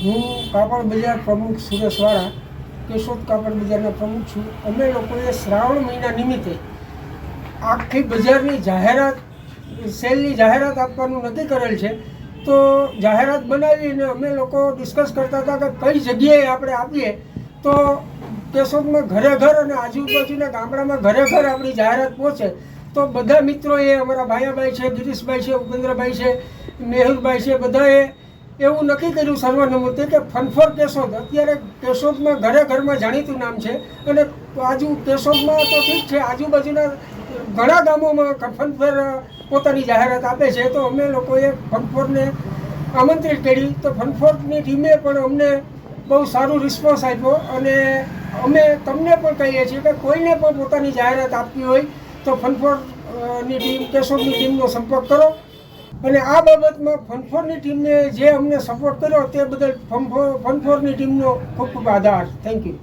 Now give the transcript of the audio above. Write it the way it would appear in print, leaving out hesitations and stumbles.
હું કાપડ બજાર પ્રમુખ સુરેશવાળા કેશોદ કાપડ બજારના પ્રમુખ છું. અમે લોકોએ શ્રાવણ મહિના નિમિત્તે આખી બજારની જાહેરાત સેલની જાહેરાત આપવાનું નક્કી કરેલ છે. તો જાહેરાત બનાવીને અમે લોકો ડિસ્કસ કરતા હતા કે કઈ જગ્યાએ આપણે આપીએ તો કેશોદમાં ઘરે ઘર અને આજુબાજુના ગામડામાં ઘરે ઘર આપણી જાહેરાત પહોંચે. તો બધા મિત્રોએ અમારા ભાયાભાઈ છે, ગિરીશભાઈ છે, ઉપેન્દ્રભાઈ છે, મેહુલભાઈ છે, બધાએ એવું નક્કી કર્યું સર્વાનુમતે કે ફન ફોર કેશોદ અત્યારે કેશોદમાં ઘરે ઘરમાં જાણીતું નામ છે. અને કેશોદમાં તો ઠીક છે, આજુબાજુના ઘણા ગામોમાં ફનફેર પોતાની જાહેરાત આપે છે. તો અમે લોકોએ ફનફોરને આમંત્રિત કરી. તો ફનફોરની ટીમે પણ અમને બહુ સારું રિસ્પોન્સ આપ્યો. અને અમે તમને પણ કહીએ છીએ કે કોઈને પણ પોતાની જાહેરાત આપવી હોય તો ફનફોરની ટીમ, કેશોદની ટીમનો સંપર્ક કરો. અને આ બાબતમાં ફનફોરની ટીમને જે અમને સપોર્ટ કર્યો તે બદલ ફનફોરની ટીમનો ખૂબ ખૂબ આભાર. Thank you.